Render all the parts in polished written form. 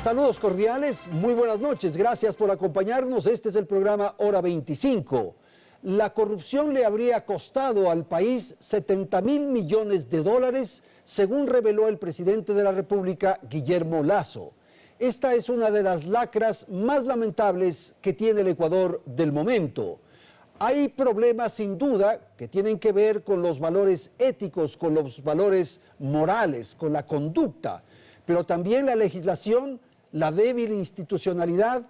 Saludos cordiales, muy buenas noches, gracias por acompañarnos. Este es el programa Hora 25. La corrupción le habría costado al país 70.000 millones de dólares, según reveló el presidente de la República, Guillermo Lasso. Esta es una de las lacras más lamentables que tiene el Ecuador del momento. Hay problemas sin duda que tienen que ver con los valores éticos, con los valores morales, con la conducta, pero también la legislación, la débil institucionalidad,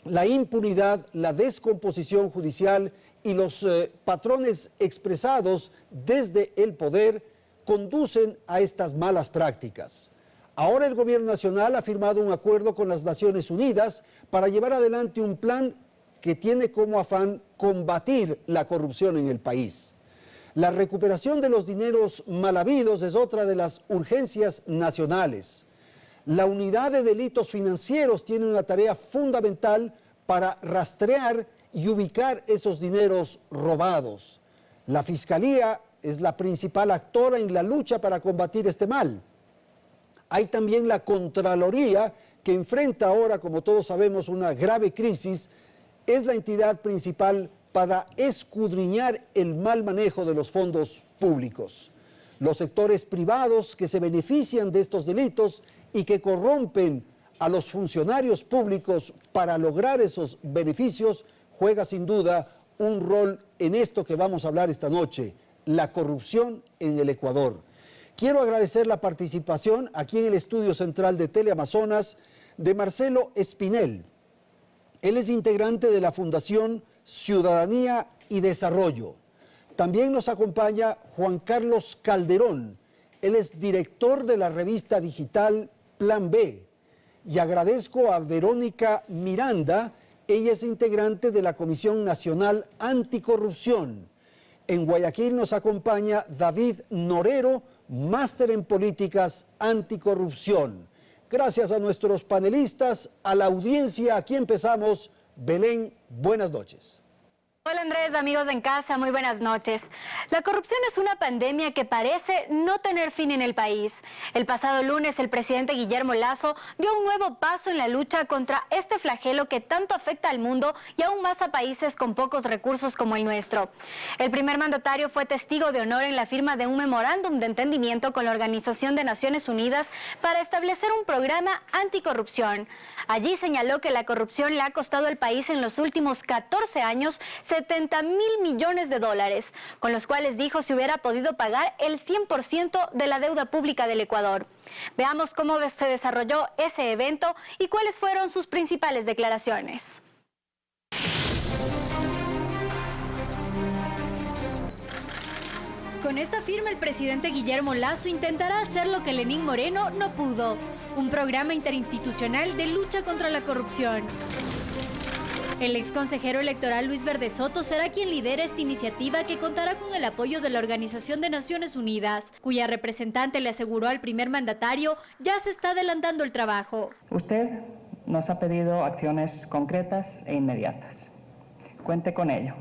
la impunidad, la descomposición judicial y los patrones expresados desde el poder conducen a estas malas prácticas. Ahora el gobierno nacional ha firmado un acuerdo con las Naciones Unidas para llevar adelante un plan que tiene como afán combatir la corrupción en el país. La recuperación de los dineros mal habidos es otra de las urgencias nacionales. La unidad de delitos financieros tiene una tarea fundamental para rastrear y ubicar esos dineros robados. La Fiscalía es la principal actora en la lucha para combatir este mal. Hay también la Contraloría, que enfrenta ahora, como todos sabemos, una grave crisis. Es la entidad principal para escudriñar el mal manejo de los fondos públicos. Los sectores privados que se benefician de estos delitos y que corrompen a los funcionarios públicos para lograr esos beneficios, juega sin duda un rol en esto que vamos a hablar esta noche, la corrupción en el Ecuador. Quiero agradecer la participación aquí en el estudio central de Teleamazonas de Marcelo Espinel. Él es integrante de la Fundación Ciudadanía y Desarrollo. También nos acompaña Juan Carlos Calderón. Él es director de la revista digital Plan B. Y agradezco a Verónica Miranda. Ella es integrante de la Comisión Nacional Anticorrupción. En Guayaquil nos acompaña David Norero, máster en políticas anticorrupción. Gracias a nuestros panelistas, a la audiencia. Aquí empezamos. Belén, buenas noches. Hola Andrés, amigos en casa, muy buenas noches. La corrupción es una pandemia que parece no tener fin en el país. El pasado lunes el presidente Guillermo Lasso dio un nuevo paso en la lucha contra este flagelo que tanto afecta al mundo y aún más a países con pocos recursos como el nuestro. El primer mandatario fue testigo de honor en la firma de un memorándum de entendimiento con la Organización de Naciones Unidas para establecer un programa anticorrupción. Allí señaló que la corrupción le ha costado al país en los últimos 14 años 70.000 millones de dólares, con los cuales dijo se hubiera podido pagar el 100% de la deuda pública del Ecuador. Veamos cómo se desarrolló ese evento y cuáles fueron sus principales declaraciones. Con esta firma el presidente Guillermo Lasso intentará hacer lo que Lenín Moreno no pudo, un programa interinstitucional de lucha contra la corrupción. El exconsejero electoral Luis Verde Soto será quien lidera esta iniciativa que contará con el apoyo de la Organización de Naciones Unidas, cuya representante le aseguró al primer mandatario ya se está adelantando el trabajo. Usted nos ha pedido acciones concretas e inmediatas. Cuente con ello.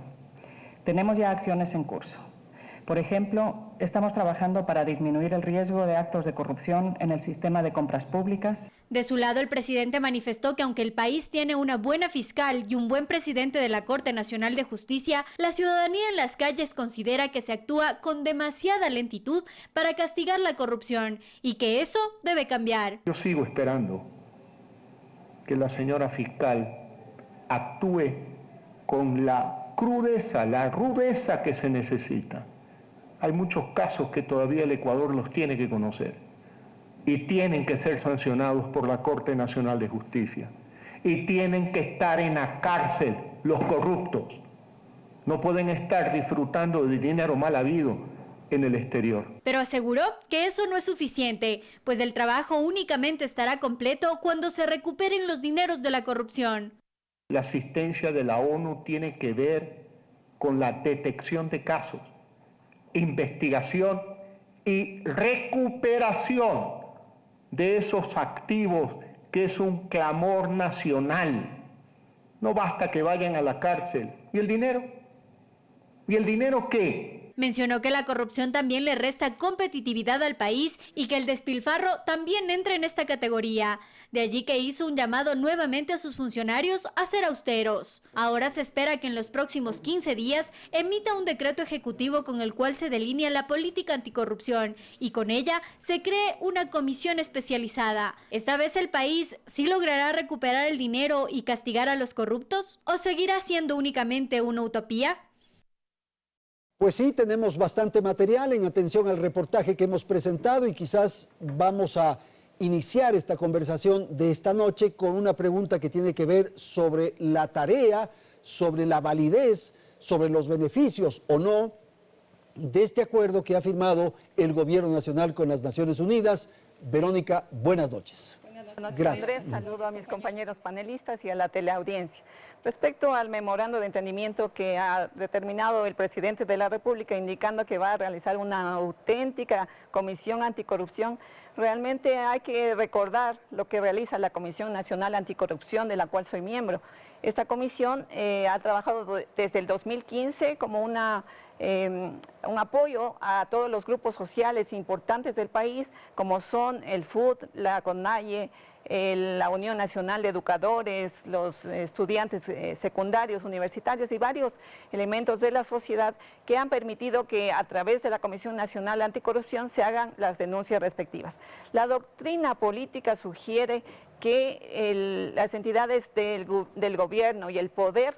Tenemos ya acciones en curso. Por ejemplo, estamos trabajando para disminuir el riesgo de actos de corrupción en el sistema de compras públicas. De su lado, el presidente manifestó que aunque el país tiene una buena fiscal y un buen presidente de la Corte Nacional de Justicia, la ciudadanía en las calles considera que se actúa con demasiada lentitud para castigar la corrupción y que eso debe cambiar. Yo sigo esperando que la señora fiscal actúe con la rudeza que se necesita. Hay muchos casos que todavía el Ecuador los tiene que conocer y tienen que ser sancionados por la Corte Nacional de Justicia y tienen que estar en la cárcel los corruptos. No pueden estar disfrutando de dinero mal habido en el exterior. Pero aseguró que eso no es suficiente, pues el trabajo únicamente estará completo cuando se recuperen los dineros de la corrupción. La asistencia de la ONU tiene que ver con la detección de casos, investigación y recuperación de esos activos, que es un clamor nacional. No basta que vayan a la cárcel. ¿Y el dinero? ¿Y el dinero qué? Mencionó que la corrupción también le resta competitividad al país y que el despilfarro también entra en esta categoría. De allí que hizo un llamado nuevamente a sus funcionarios a ser austeros. Ahora se espera que en los próximos 15 días emita un decreto ejecutivo con el cual se delinea la política anticorrupción y con ella se cree una comisión especializada. ¿Esta vez el país sí logrará recuperar el dinero y castigar a los corruptos? ¿O seguirá siendo únicamente una utopía? Pues sí, tenemos bastante material en atención al reportaje que hemos presentado y quizás vamos a iniciar esta conversación de esta noche con una pregunta que tiene que ver sobre la tarea, sobre la validez, sobre los beneficios o no de este acuerdo que ha firmado el Gobierno Nacional con las Naciones Unidas. Verónica, buenas noches. Buenas noches, Gracias. Andrés. Saludo a mis compañeros panelistas y a la teleaudiencia. Respecto al memorando de entendimiento que ha determinado el presidente de la República, indicando que va a realizar una auténtica comisión anticorrupción, realmente hay que recordar lo que realiza la Comisión Nacional Anticorrupción, de la cual soy miembro. Esta comisión ha trabajado desde el 2015 como un apoyo a todos los grupos sociales importantes del país, como son el FUT, la CONAIE, la Unión Nacional de Educadores, los estudiantes secundarios, universitarios y varios elementos de la sociedad que han permitido que a través de la Comisión Nacional Anticorrupción se hagan las denuncias respectivas. La doctrina política sugiere que las entidades del gobierno y el poder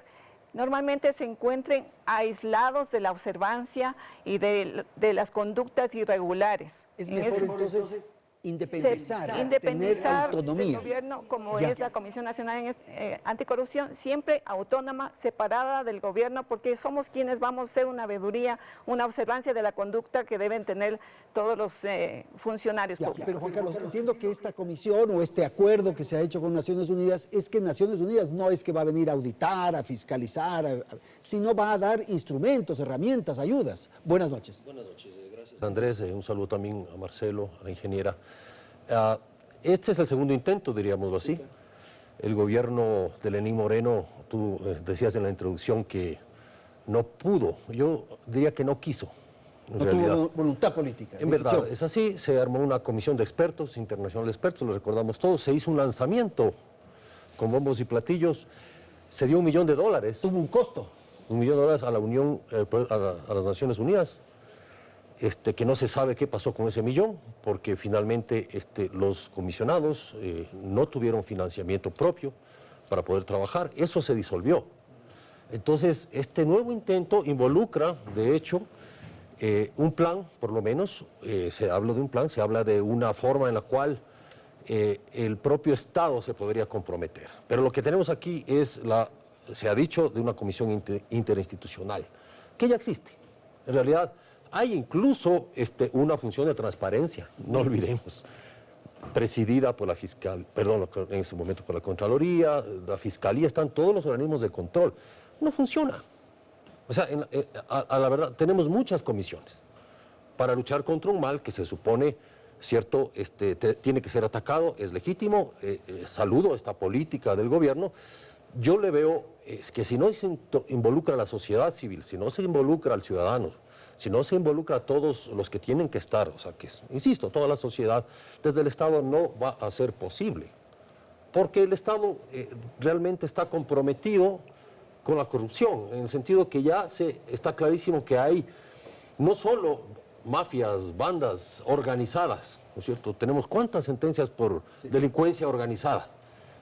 normalmente se encuentren aislados de la observancia y de las conductas irregulares. Es mejor entonces independizar, tener independizar autonomía. del gobierno, como Ya. es la Comisión Nacional Anticorrupción, siempre autónoma, separada del gobierno, porque somos quienes vamos a hacer una veeduría, una observancia de la conducta que deben tener todos los funcionarios Ya, públicos. pero Juan Carlos, entiendo que esta comisión o este acuerdo que se ha hecho con Naciones Unidas es que Naciones Unidas no es que va a venir a auditar, a fiscalizar, sino va a dar instrumentos, herramientas, ayudas. Buenas noches. Buenas noches, gracias Andrés, un saludo también a Marcelo, a la ingeniera. Este es el segundo intento, diríamoslo así. El gobierno de Lenín Moreno, tú decías en la introducción que no pudo, yo diría que no quiso. En realidad, tuvo voluntad política. en decisión. verdad, es así, se armó una comisión de expertos, internacional de expertos, lo recordamos todos, se hizo un lanzamiento con bombos y platillos, se dio $1 millón. Tuvo un costo. $1 millón a la Unión, a las Naciones Unidas, que no se sabe qué pasó con ese millón, porque finalmente los comisionados no tuvieron financiamiento propio para poder trabajar, eso se disolvió. Entonces, este nuevo intento involucra, de hecho, un plan, por lo menos, se habla de un plan, se habla de una forma en la cual el propio Estado se podría comprometer. Pero lo que tenemos aquí es se ha dicho, de una comisión interinstitucional, que ya existe. En realidad, hay incluso una función de transparencia, no olvidemos, presidida por la fiscal, perdón, en ese momento por la Contraloría, la Fiscalía, están todos los organismos de control. No funciona. O sea, a la verdad, tenemos muchas comisiones para luchar contra un mal que se supone, cierto, tiene que ser atacado, es legítimo, saludo esta política del gobierno. Yo le veo que si no se involucra a la sociedad civil, si no se involucra al ciudadano, si no se involucra a todos los que tienen que estar, o sea, que, insisto, toda la sociedad, desde el Estado no va a ser posible, porque el Estado realmente está comprometido con la corrupción, en el sentido que ya está clarísimo que hay no solo mafias, bandas organizadas, ¿no es cierto? Tenemos cuántas sentencias por delincuencia organizada,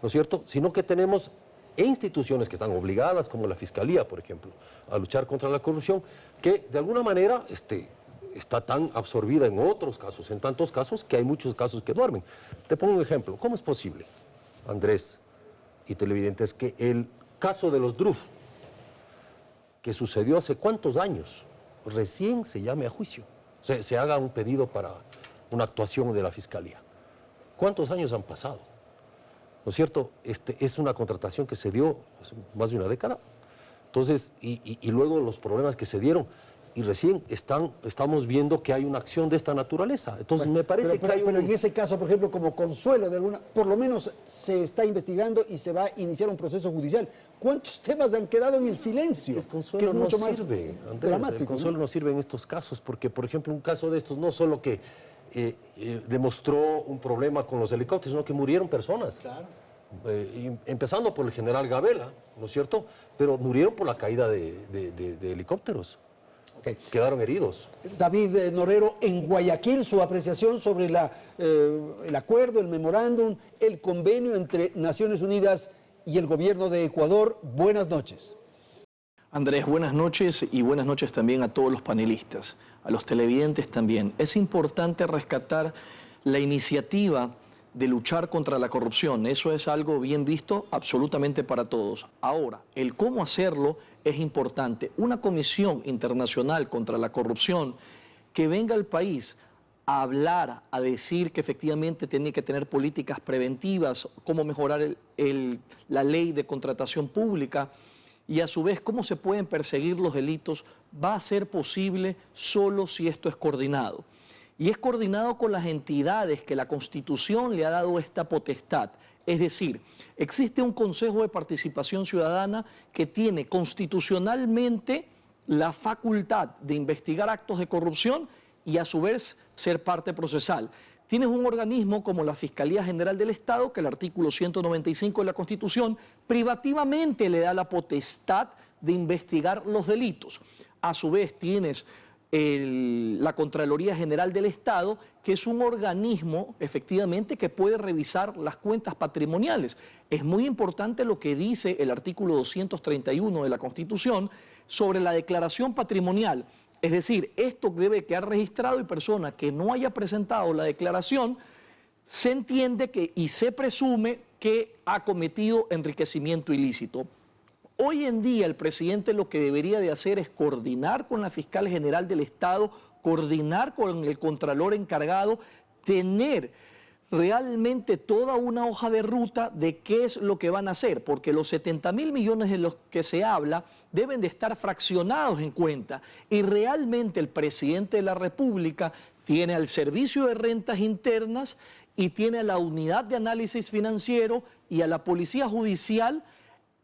¿no es cierto? Sino que tenemos instituciones que están obligadas, como la Fiscalía, por ejemplo, a luchar contra la corrupción, que de alguna manera está tan absorbida en otros casos, en tantos casos, que hay muchos casos que duermen. Te pongo un ejemplo. ¿Cómo es posible, Andrés y televidentes, que el caso de los DRUF, que sucedió hace cuántos años, recién se llame a juicio? O sea, se haga un pedido para una actuación de la Fiscalía. ¿Cuántos años han pasado? ¿No es cierto? Es una contratación que se dio hace más de una década. Entonces, y luego los problemas que se dieron, y recién estamos viendo que hay una acción de esta naturaleza. Entonces me parece que hay pero en ese caso, por ejemplo, como consuelo de alguna, por lo menos se está investigando y se va a iniciar un proceso judicial. ¿Cuántos temas han quedado en el silencio? El consuelo no sirve, Andrés, dramático, el consuelo no sirve en estos casos, porque, por ejemplo, un caso de estos no solo que demostró un problema con los helicópteros, sino que murieron personas. Claro. Empezando por el general Gabela, ¿no es cierto? Pero murieron por la caída de helicópteros. Okay. Quedaron heridos. David Norero, en Guayaquil, su apreciación sobre el acuerdo, el memorándum, el convenio entre Naciones Unidas y el gobierno de Ecuador. Buenas noches. Andrés, buenas noches y buenas noches también a todos los panelistas, a los televidentes también. Es importante rescatar la iniciativa de luchar contra la corrupción. Eso es algo bien visto absolutamente para todos. Ahora, el cómo hacerlo es importante. Una comisión internacional contra la corrupción que venga al país a hablar, a decir que efectivamente tiene que tener políticas preventivas, cómo mejorar la ley de contratación pública y a su vez cómo se pueden perseguir los delitos, va a ser posible solo si esto es coordinado. Y es coordinado con las entidades que la Constitución le ha dado esta potestad. Es decir, existe un Consejo de Participación Ciudadana que tiene constitucionalmente la facultad de investigar actos de corrupción y a su vez ser parte procesal. Tienes un organismo como la Fiscalía General del Estado, que el artículo 195 de la Constitución privativamente le da la potestad de investigar los delitos. A su vez tienes la Contraloría General del Estado, que es un organismo efectivamente que puede revisar las cuentas patrimoniales. Es muy importante lo que dice el artículo 231 de la Constitución sobre la declaración patrimonial. Es decir, esto debe quedar registrado y persona que no haya presentado la declaración, se entiende que y se presume que ha cometido enriquecimiento ilícito. Hoy en día el presidente lo que debería de hacer es coordinar con la Fiscal General del Estado, coordinar con el Contralor encargado, tener realmente toda una hoja de ruta de qué es lo que van a hacer, porque los 70.000 millones de los que se habla deben de estar fraccionados en cuenta y realmente el presidente de la República tiene al Servicio de Rentas Internas y tiene a la Unidad de Análisis Financiero y a la Policía Judicial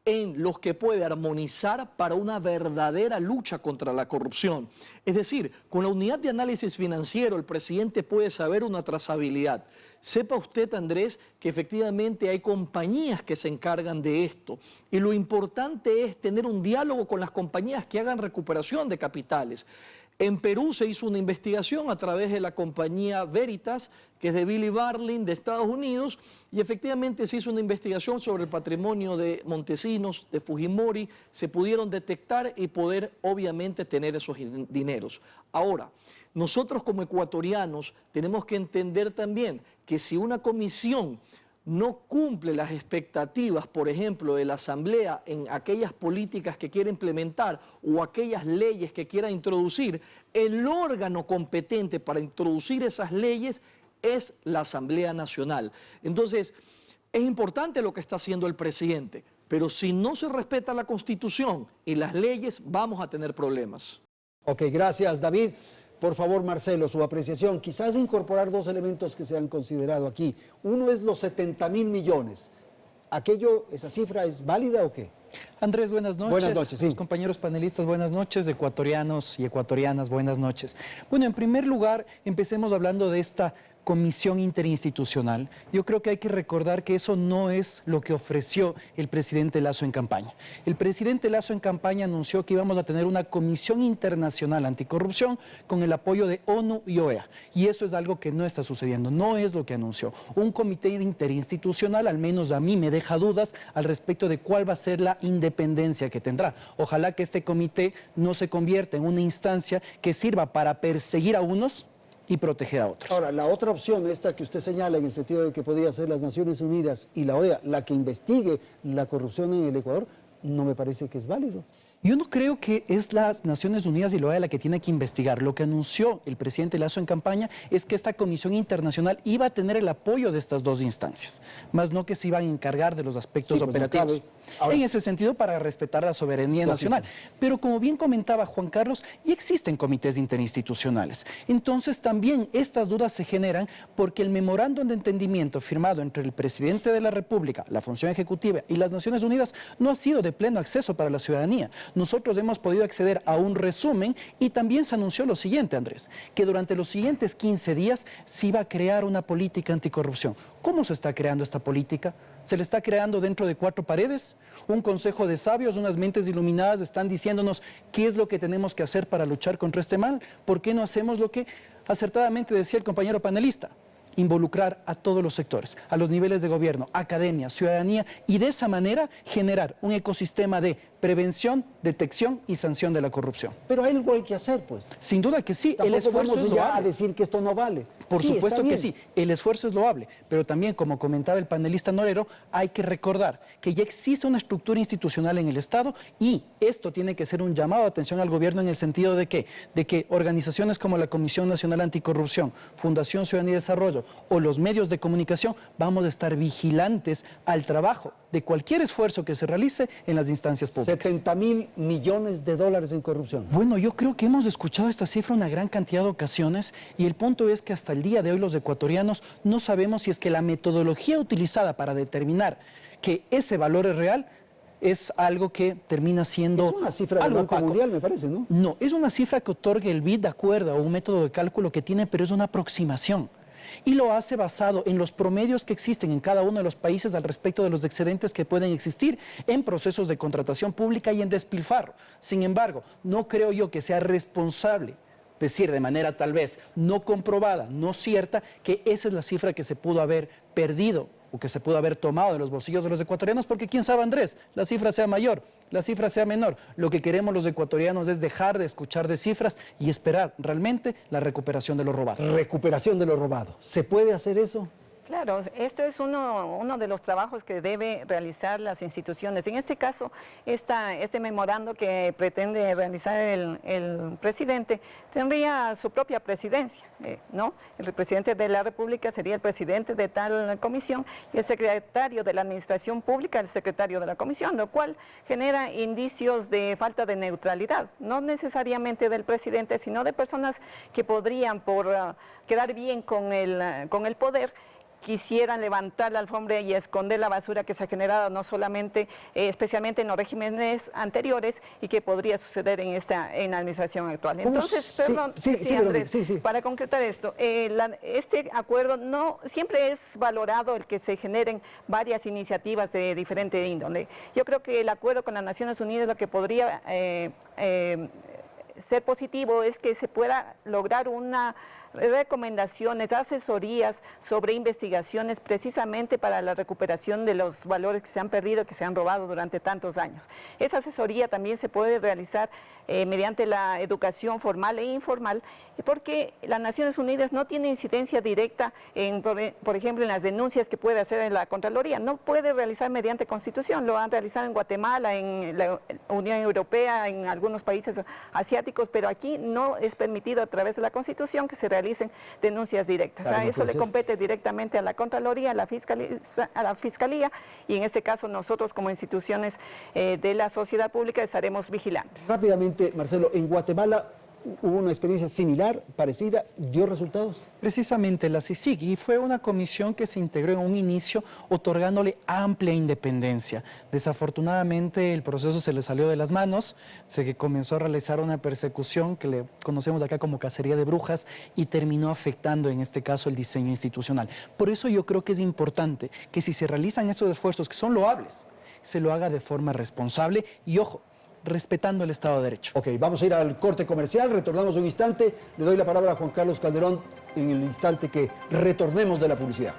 en los que puede armonizar para una verdadera lucha contra la corrupción. Es decir, con la unidad de análisis financiero el presidente puede saber una trazabilidad. Sepa usted, Andrés, que efectivamente hay compañías que se encargan de esto y lo importante es tener un diálogo con las compañías que hagan recuperación de capitales. En Perú se hizo una investigación a través de la compañía Veritas, que es de Billy Barlin de Estados Unidos, y efectivamente se hizo una investigación sobre el patrimonio de Montesinos, de Fujimori, se pudieron detectar y poder obviamente tener esos dineros. Ahora, nosotros como ecuatorianos tenemos que entender también que si una comisión no cumple las expectativas, por ejemplo, de la Asamblea en aquellas políticas que quiere implementar o aquellas leyes que quiera introducir, el órgano competente para introducir esas leyes es la Asamblea Nacional. Entonces, es importante lo que está haciendo el presidente, pero si no se respeta la Constitución y las leyes, vamos a tener problemas. Ok, gracias, David. Por favor, Marcelo, su apreciación. Quizás incorporar dos elementos que se han considerado aquí. Uno es los 70.000 millones. ¿Esa cifra es válida o qué? Andrés, buenas noches. Buenas noches, sí. Los compañeros panelistas, buenas noches. Ecuatorianos y ecuatorianas, buenas noches. Bueno, en primer lugar, empecemos hablando de esta comisión interinstitucional. Yo creo que hay que recordar que eso no es lo que ofreció el presidente Lasso en campaña. El presidente Lasso en campaña anunció que íbamos a tener una comisión internacional anticorrupción con el apoyo de ONU y OEA. Y eso es algo que no está sucediendo, no es lo que anunció. Un comité interinstitucional, al menos a mí, me deja dudas al respecto de cuál va a ser la independencia que tendrá. Ojalá que este comité no se convierta en una instancia que sirva para perseguir a unos y proteger a otros. Ahora, la otra opción, esta que usted señala en el sentido de que podría ser las Naciones Unidas y la OEA, la que investigue la corrupción en el Ecuador, no me parece que es válido. Yo no creo que es las Naciones Unidas y la OEA la que tiene que investigar. Lo que anunció el presidente Lasso en campaña es que esta comisión internacional iba a tener el apoyo de estas dos instancias, más no que se iban a encargar de los aspectos operativos. Ahora, en ese sentido, para respetar la soberanía nacional. Pero como bien comentaba Juan Carlos, ya existen comités interinstitucionales. Entonces también estas dudas se generan porque el memorándum de entendimiento firmado entre el presidente de la República, la función ejecutiva y las Naciones Unidas no ha sido de pleno acceso para la ciudadanía. Nosotros hemos podido acceder a un resumen y también se anunció lo siguiente, Andrés, que durante los siguientes 15 días se iba a crear una política anticorrupción. ¿Cómo se está creando esta política? ¿Se le está creando dentro de 4 paredes? Un consejo de sabios, unas mentes iluminadas están diciéndonos qué es lo que tenemos que hacer para luchar contra este mal. ¿Por qué no hacemos lo que acertadamente decía el compañero panelista? Involucrar a todos los sectores, a los niveles de gobierno, academia, ciudadanía, y de esa manera generar un ecosistema de prevención, detección y sanción de la corrupción. Pero hay algo que hacer, pues. Sin duda que sí, el esfuerzo es ya loable. a decir que esto no vale. Por Sí, supuesto está que bien. sí, el esfuerzo es loable, pero también, como comentaba el panelista Norero, hay que recordar que ya existe una estructura institucional en el Estado y esto tiene que ser un llamado de atención al gobierno en el sentido de que organizaciones como la Comisión Nacional Anticorrupción, Fundación Ciudadanía y Desarrollo o los medios de comunicación vamos a estar vigilantes al trabajo de cualquier esfuerzo que se realice en las instancias públicas. 70.000 millones de dólares en corrupción. Bueno, yo creo que hemos escuchado esta cifra una gran cantidad de ocasiones y el punto es que hasta el día de hoy los ecuatorianos no sabemos si es que la metodología utilizada para determinar que ese valor es real es algo que termina siendo Es una cifra del algo Banco opaco. Mundial, me parece, ¿no? No, es una cifra que otorga el BID de acuerdo a un método de cálculo que tiene, pero es una aproximación. Y lo hace basado en los promedios que existen en cada uno de los países al respecto de los excedentes que pueden existir en procesos de contratación pública y en despilfarro. Sin embargo, no creo yo que sea responsable decir de manera tal vez no comprobada, no cierta, que esa es la cifra que se pudo haber perdido o que se pudo haber tomado de los bolsillos de los ecuatorianos, porque quién sabe, Andrés, la cifra sea mayor, la cifra sea menor. Lo que queremos los ecuatorianos es dejar de escuchar de cifras y esperar realmente la recuperación de lo robado. Recuperación de lo robado. ¿Se puede hacer eso? Claro, esto es uno de los trabajos que debe realizar las instituciones. En este caso, este memorando que pretende realizar el presidente tendría su propia presidencia, ¿no? El presidente de la República sería el presidente de tal comisión y el secretario de la Administración Pública el secretario de la comisión, lo cual genera indicios de falta de neutralidad, no necesariamente del presidente, sino de personas que podrían, por quedar bien con el poder, quisieran levantar la alfombra y esconder la basura que se ha generado no solamente, especialmente en los regímenes anteriores y que podría suceder en la administración actual. Entonces, Sí, perdón, sí, Andrés, sí. para concretar esto, este acuerdo no siempre es valorado el que se generen varias iniciativas de diferente índole. Yo creo que el acuerdo con las Naciones Unidas lo que podría ser positivo es que se pueda lograr una recomendaciones, asesorías sobre investigaciones precisamente para la recuperación de los valores que se han perdido, que se han robado durante tantos años. Esa asesoría también se puede realizar mediante la educación formal e informal, porque las Naciones Unidas no tiene incidencia directa por ejemplo, en las denuncias que puede hacer en la Contraloría. No puede realizar mediante Constitución, lo han realizado en Guatemala, en la Unión Europea, en algunos países asiáticos, pero aquí no es permitido a través de la Constitución que se realicen denuncias directas. Claro, Eso le compete directamente a la Contraloría, a la Fiscalía, y en este caso nosotros como instituciones de la sociedad pública estaremos vigilantes. Rápidamente, Marcelo, en Guatemala hubo una experiencia similar, parecida, ¿dio resultados? Precisamente la CICIG, y fue una comisión que se integró en un inicio otorgándole amplia independencia. Desafortunadamente el proceso se le salió de las manos, se comenzó a realizar una persecución que le conocemos acá como cacería de brujas y terminó afectando en este caso el diseño institucional. Por eso yo creo que es importante que si se realizan estos esfuerzos que son loables, se lo haga de forma responsable y ojo, respetando el Estado de Derecho. Ok, vamos a ir al corte comercial, retornamos un instante, le doy la palabra a Juan Carlos Calderón en el instante que retornemos de la publicidad.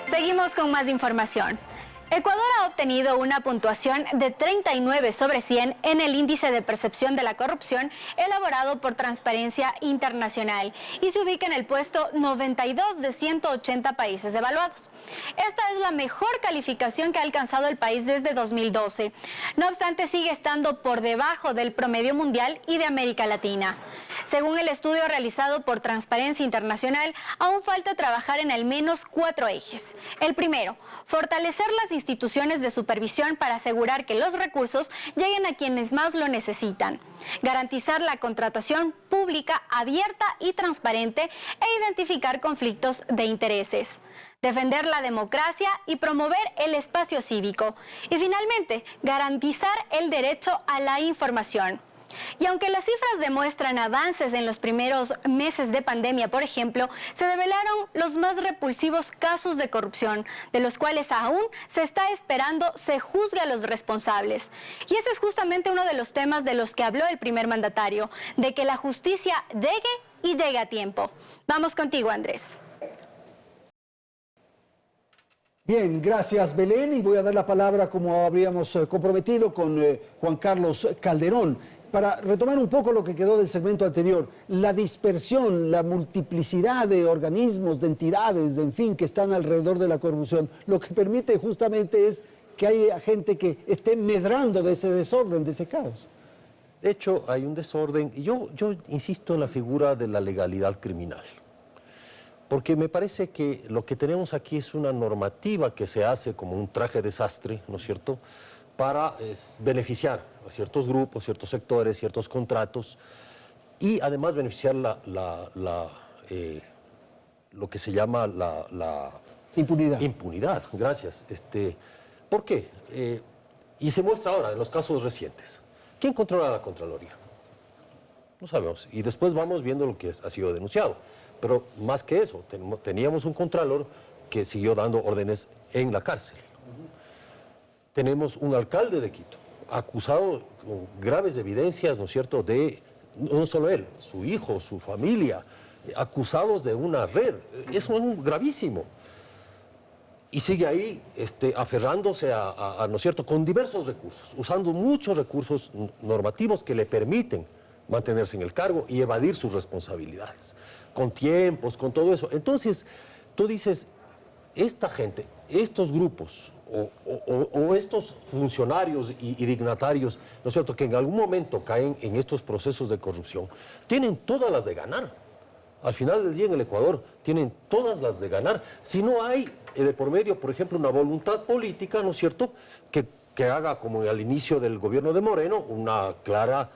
Seguimos con más información. Ecuador ha obtenido una puntuación de 39 sobre 100 en el índice de percepción de la corrupción elaborado por Transparencia Internacional y se ubica en el puesto 92 de 180 países evaluados. Esta es la mejor calificación que ha alcanzado el país desde 2012. No obstante, sigue estando por debajo del promedio mundial y de América Latina. Según el estudio realizado por Transparencia Internacional, aún falta trabajar en al menos 4 ejes. El primero, fortalecer las instituciones de supervisión para asegurar que los recursos lleguen a quienes más lo necesitan. Garantizar la contratación pública abierta y transparente e identificar conflictos de intereses. Defender la democracia y promover el espacio cívico. Y finalmente, garantizar el derecho a la información. Y aunque las cifras demuestran avances en los primeros meses de pandemia, por ejemplo, se develaron los más repulsivos casos de corrupción, de los cuales aún se está esperando se juzgue a los responsables. Y ese es justamente uno de los temas de los que habló el primer mandatario, de que la justicia llegue y llegue a tiempo. Vamos contigo, Andrés. Bien, gracias Belén, y voy a dar la palabra, como habríamos comprometido, con Juan Carlos Calderón. Para retomar un poco lo que quedó del segmento anterior, la dispersión, la multiplicidad de organismos, de entidades, en fin, que están alrededor de la corrupción, lo que permite justamente es que haya gente que esté medrando de ese desorden, de ese caos. De hecho, hay un desorden, y yo insisto en la figura de la legalidad criminal, porque me parece que lo que tenemos aquí es una normativa que se hace como un traje desastre, ¿no es cierto?, para beneficiar a ciertos grupos, ciertos sectores, ciertos contratos, y además beneficiar lo que se llama la impunidad. Impunidad, gracias. ¿Por qué? Y se muestra ahora en los casos recientes. ¿Quién controla la Contraloría? No sabemos. Y después vamos viendo lo que ha sido denunciado. Pero más que eso, teníamos un contralor que siguió dando órdenes en la cárcel. Tenemos un alcalde de Quito, acusado con graves evidencias, ¿no es cierto?, de, no solo él, su hijo, su familia, acusados de una red. Eso es gravísimo. Y sigue ahí aferrándose ¿no es cierto?, con diversos recursos, usando muchos recursos normativos que le permiten mantenerse en el cargo y evadir sus responsabilidades, con tiempos, con todo eso. Entonces, tú dices, esta gente, estos grupos, o estos funcionarios y dignatarios, ¿no es cierto?, que en algún momento caen en estos procesos de corrupción, tienen todas las de ganar. Al final del día en el Ecuador tienen todas las de ganar. Si no hay de por medio, por ejemplo, una voluntad política, ¿no es cierto?, que haga, como al inicio del gobierno de Moreno, una clara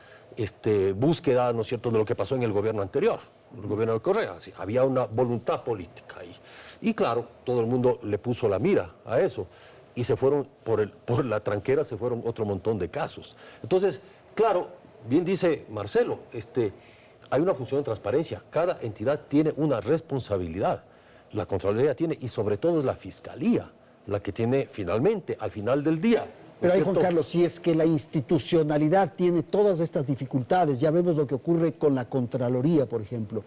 búsqueda, ¿no es cierto?, de lo que pasó en el gobierno anterior, el gobierno de Correa. Sí, había una voluntad política ahí. Y claro, todo el mundo le puso la mira a eso. Y se fueron, por la tranquera, se fueron otro montón de casos. Entonces, claro, bien dice Marcelo, hay una función de transparencia. Cada entidad tiene una responsabilidad. La Contraloría tiene, y sobre todo es la Fiscalía, la que tiene finalmente, al final del día. Pero ahí, Juan Carlos, si es que la institucionalidad tiene todas estas dificultades, ya vemos lo que ocurre con la Contraloría, por ejemplo,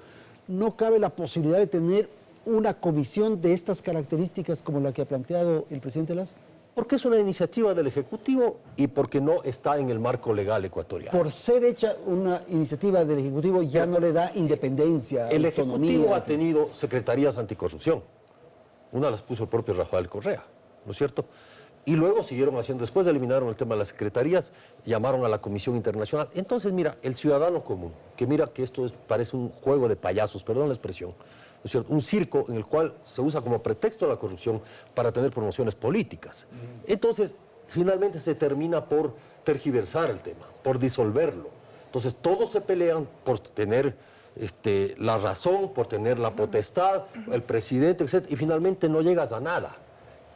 ¿no cabe la posibilidad de tener una comisión de estas características como la que ha planteado el presidente Lasso? Porque es una iniciativa del Ejecutivo y porque no está en el marco legal ecuatoriano. Por ser hecha una iniciativa del Ejecutivo ya no le da independencia, el autonomía. Ejecutivo ha tenido secretarías anticorrupción. Una las puso el propio Rafael Correa, ¿no es cierto? Y luego siguieron haciendo, después eliminaron el tema de las secretarías, llamaron a la Comisión Internacional. Entonces, mira, el ciudadano común, que mira que esto parece un juego de payasos, perdón la expresión, ¿no es cierto?, un circo en el cual se usa como pretexto la corrupción para tener promociones políticas. Entonces, finalmente se termina por tergiversar el tema, por disolverlo. Entonces, todos se pelean por tener la razón, por tener la potestad, el presidente, etc. Y finalmente no llegas a nada.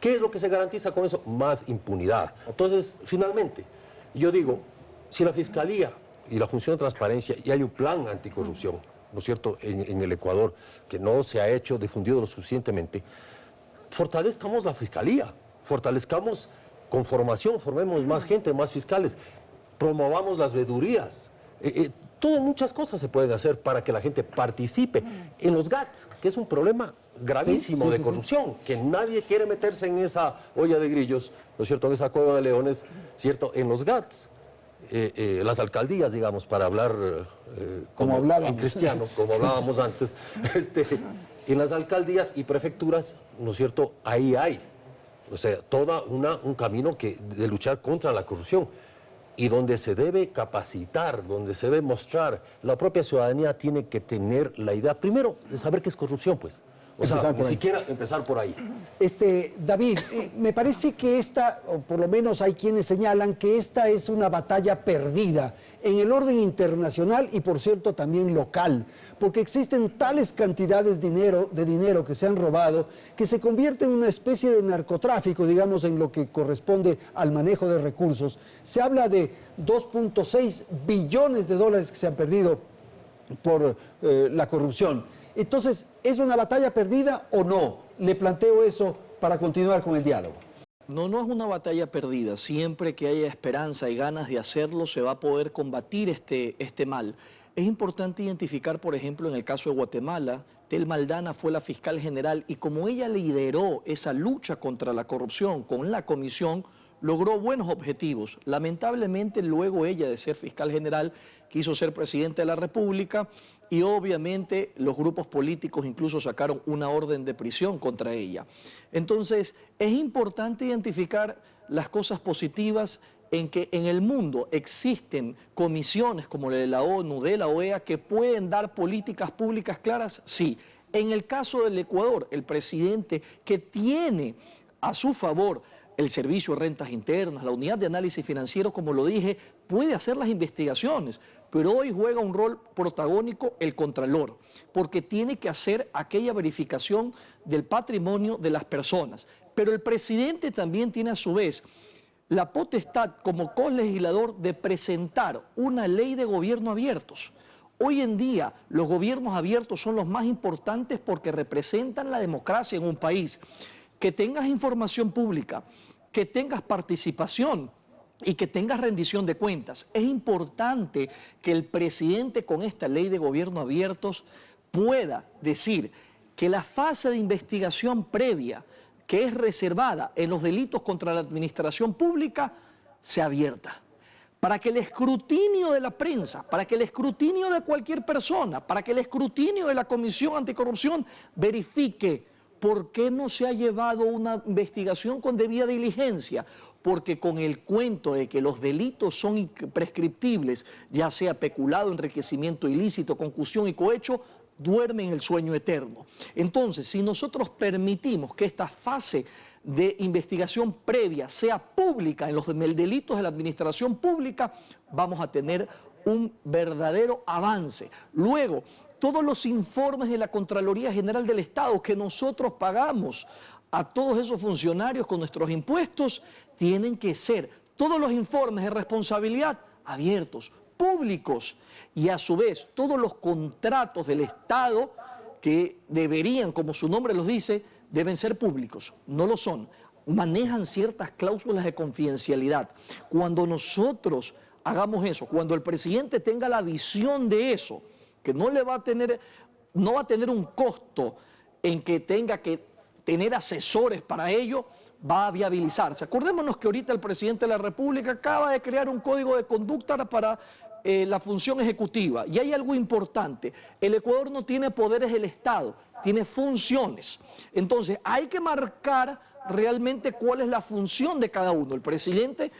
¿Qué es lo que se garantiza con eso? Más impunidad. Entonces, finalmente, yo digo, si la Fiscalía y la función de transparencia, y hay un plan anticorrupción, ¿no es cierto?, en el Ecuador, que no se ha hecho, difundido lo suficientemente, fortalezcamos la Fiscalía, fortalezcamos con formación, formemos más gente, más fiscales, promovamos las veedurías. muchas cosas se pueden hacer para que la gente participe en los GATS, que es un problema gravísimo de corrupción, que nadie quiere meterse en esa olla de grillos, ¿no es cierto?, en esa cueva de leones, ¿cierto?, en los GATS. Las alcaldías, digamos, para hablar como en cristiano, como hablábamos antes, en las alcaldías y prefecturas, ¿no es cierto?, ahí hay, o sea, todo un camino de luchar contra la corrupción y donde se debe capacitar, donde se debe mostrar. La propia ciudadanía tiene que tener la idea, primero, de saber qué es corrupción, pues. O sea, ni siquiera empezar por ahí. David, me parece que esta, o por lo menos hay quienes señalan que esta es una batalla perdida en el orden internacional y, por cierto, también local, porque existen tales cantidades de dinero que se han robado que se convierte en una especie de narcotráfico, digamos, en lo que corresponde al manejo de recursos. Se habla de 2.6 billones de dólares que se han perdido por la corrupción. Entonces, ¿es una batalla perdida o no? Le planteo eso para continuar con el diálogo. No, no es una batalla perdida. Siempre que haya esperanza y ganas de hacerlo, se va a poder combatir este mal. Es importante identificar, por ejemplo, en el caso de Guatemala, Thelma Aldana fue la fiscal general y como ella lideró esa lucha contra la corrupción con la comisión, logró buenos objetivos. Lamentablemente, luego ella de ser fiscal general, quiso ser presidente de la República y obviamente los grupos políticos incluso sacaron una orden de prisión contra ella. Entonces, es importante identificar las cosas positivas en que en el mundo existen comisiones como la de la ONU, de la OEA, que pueden dar políticas públicas claras, sí. En el caso del Ecuador, el presidente que tiene a su favor el Servicio de Rentas Internas, la Unidad de Análisis Financiero, como lo dije, puede hacer las investigaciones, pero hoy juega un rol protagónico el Contralor, porque tiene que hacer aquella verificación del patrimonio de las personas. Pero el presidente también tiene a su vez la potestad como colegislador de presentar una ley de gobierno abiertos. Hoy en día los gobiernos abiertos son los más importantes porque representan la democracia en un país. Que tengas información pública, que tengas participación y que tengas rendición de cuentas. Es importante que el presidente con esta ley de gobierno abiertos pueda decir que la fase de investigación previa que es reservada en los delitos contra la administración pública sea abierta. Para que el escrutinio de la prensa, para que el escrutinio de cualquier persona, para que el escrutinio de la Comisión Anticorrupción verifique ¿por qué no se ha llevado una investigación con debida diligencia? Porque con el cuento de que los delitos son imprescriptibles, ya sea peculado, enriquecimiento ilícito, concusión y cohecho, duermen el sueño eterno. Entonces, si nosotros permitimos que esta fase de investigación previa sea pública en los delitos de la administración pública, vamos a tener un verdadero avance. Luego, todos los informes de la Contraloría General del Estado que nosotros pagamos a todos esos funcionarios con nuestros impuestos, tienen que ser todos los informes de responsabilidad abiertos, públicos, y a su vez todos los contratos del Estado que deberían, como su nombre los dice, deben ser públicos. No lo son. Manejan ciertas cláusulas de confidencialidad. Cuando nosotros hagamos eso, cuando el presidente tenga la visión de eso, que no va a tener un costo en que tenga que tener asesores para ello, va a viabilizarse. Acordémonos que ahorita el presidente de la República acaba de crear un código de conducta para la función ejecutiva. Y hay algo importante, el Ecuador no tiene poderes del Estado, tiene funciones. Entonces hay que marcar realmente cuál es la función de cada uno. El presidente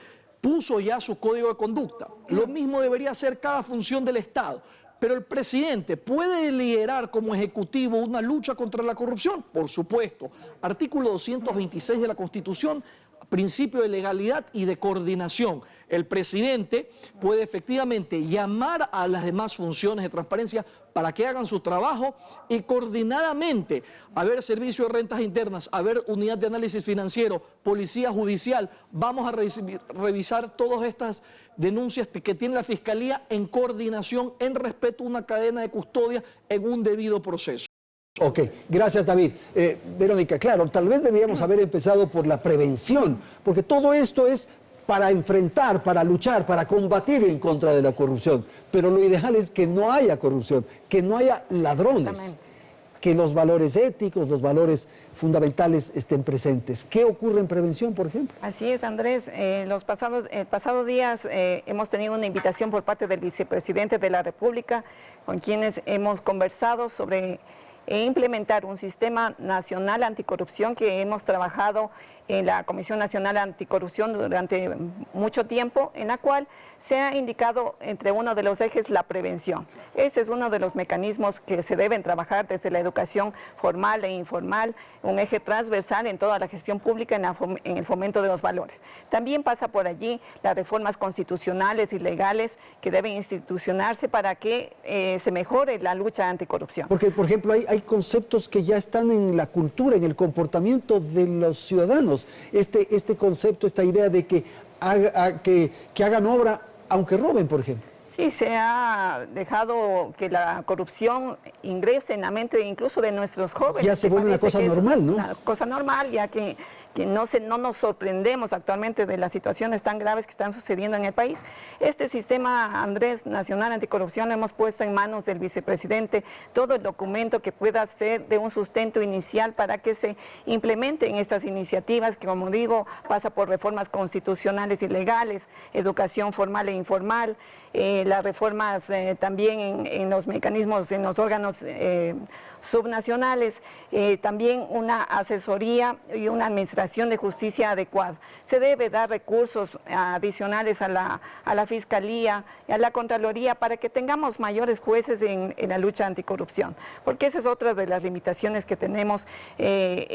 puso ya su código de conducta. Lo mismo debería hacer cada función del Estado. Pero el presidente puede liderar como ejecutivo una lucha contra la corrupción, por supuesto. Artículo 226 de la Constitución, principio de legalidad y de coordinación. El presidente puede efectivamente llamar a las demás funciones de transparencia para que hagan su trabajo y coordinadamente haber servicio de rentas internas, haber unidad de análisis financiero, policía judicial. Vamos a revisar todas estas denuncias que tiene la Fiscalía en coordinación, en respeto a una cadena de custodia en un debido proceso. Ok, gracias David. Verónica, claro, tal vez debíamos haber empezado por la prevención, porque todo esto es para enfrentar, para luchar, para combatir en contra de la corrupción. Pero lo ideal es que no haya corrupción, que no haya ladrones, Exactamente. que los valores éticos, los valores fundamentales estén presentes. ¿Qué ocurre en prevención, por ejemplo? Así es, Andrés. Los pasados días hemos tenido una invitación por parte del vicepresidente de la República, con quienes hemos conversado sobre implementar un sistema nacional anticorrupción que hemos trabajado en la Comisión Nacional Anticorrupción durante mucho tiempo, en la cual se ha indicado entre uno de los ejes la prevención. Este es uno de los mecanismos que se deben trabajar desde la educación formal e informal, un eje transversal en toda la gestión pública en el fomento de los valores. También pasa por allí las reformas constitucionales y legales que deben institucionarse para que se mejore la lucha anticorrupción. Porque, por ejemplo, hay conceptos que ya están en la cultura, en el comportamiento de los ciudadanos. Este concepto, esta idea de que hagan obra aunque roben, por ejemplo. Sí, se ha dejado que la corrupción ingrese en la mente incluso de nuestros jóvenes. Ya se vuelve una cosa normal, ¿no? Una cosa normal, ya que no nos sorprendemos actualmente de las situaciones tan graves que están sucediendo en el país. Este sistema, Andrés, nacional anticorrupción, lo hemos puesto en manos del vicepresidente, todo el documento que pueda ser de un sustento inicial para que se implementen estas iniciativas, que como digo, pasa por reformas constitucionales y legales, educación formal e informal, las reformas también en los mecanismos, en los órganos subnacionales, también una asesoría y una administración de justicia adecuada. Se debe dar recursos adicionales a la Fiscalía y a la Contraloría para que tengamos mayores jueces en la lucha anticorrupción, porque esa es otra de las limitaciones que tenemos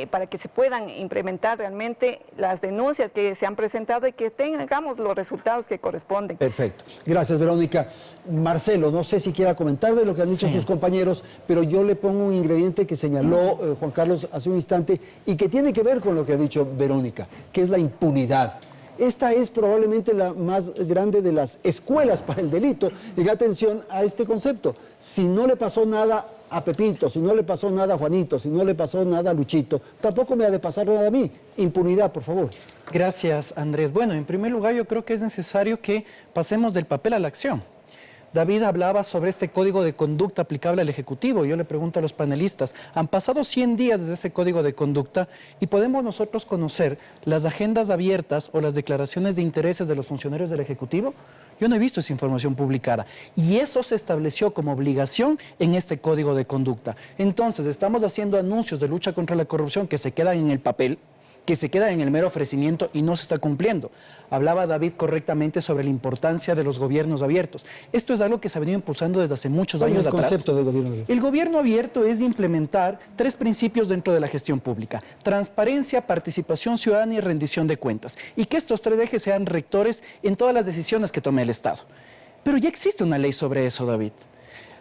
para que se puedan implementar realmente las denuncias que se han presentado y que tengamos los resultados que corresponden. Perfecto. Gracias, Verónica. Marcelo, no sé si quiera comentar de lo que han dicho sus compañeros, pero yo le pongo un ingrediente que señaló Juan Carlos hace un instante y que tiene que ver con lo que ha dicho Verónica, que es la impunidad. Esta es probablemente la más grande de las escuelas para el delito. Diga atención a este concepto. Si no le pasó nada a Pepito, si no le pasó nada a Juanito, si no le pasó nada a Luchito, tampoco me ha de pasar nada a mí. Impunidad, por favor. Gracias, Andrés. Bueno, en primer lugar, yo creo que es necesario que pasemos del papel a la acción. David hablaba sobre este código de conducta aplicable al Ejecutivo. Yo le pregunto a los panelistas, han pasado 100 días desde ese código de conducta y podemos nosotros conocer las agendas abiertas o las declaraciones de intereses de los funcionarios del Ejecutivo. Yo no he visto esa información publicada y eso se estableció como obligación en este código de conducta. Entonces, estamos haciendo anuncios de lucha contra la corrupción que se quedan en el papel, que se queda en el mero ofrecimiento y no se está cumpliendo. Hablaba David correctamente sobre la importancia de los gobiernos abiertos. Esto es algo que se ha venido impulsando desde hace muchos años atrás. ¿Cuál es el concepto de gobierno abierto? El gobierno abierto es implementar 3 principios dentro de la gestión pública: transparencia, participación ciudadana y rendición de cuentas. Y que estos 3 ejes sean rectores en todas las decisiones que tome el Estado. Pero ya existe una ley sobre eso, David.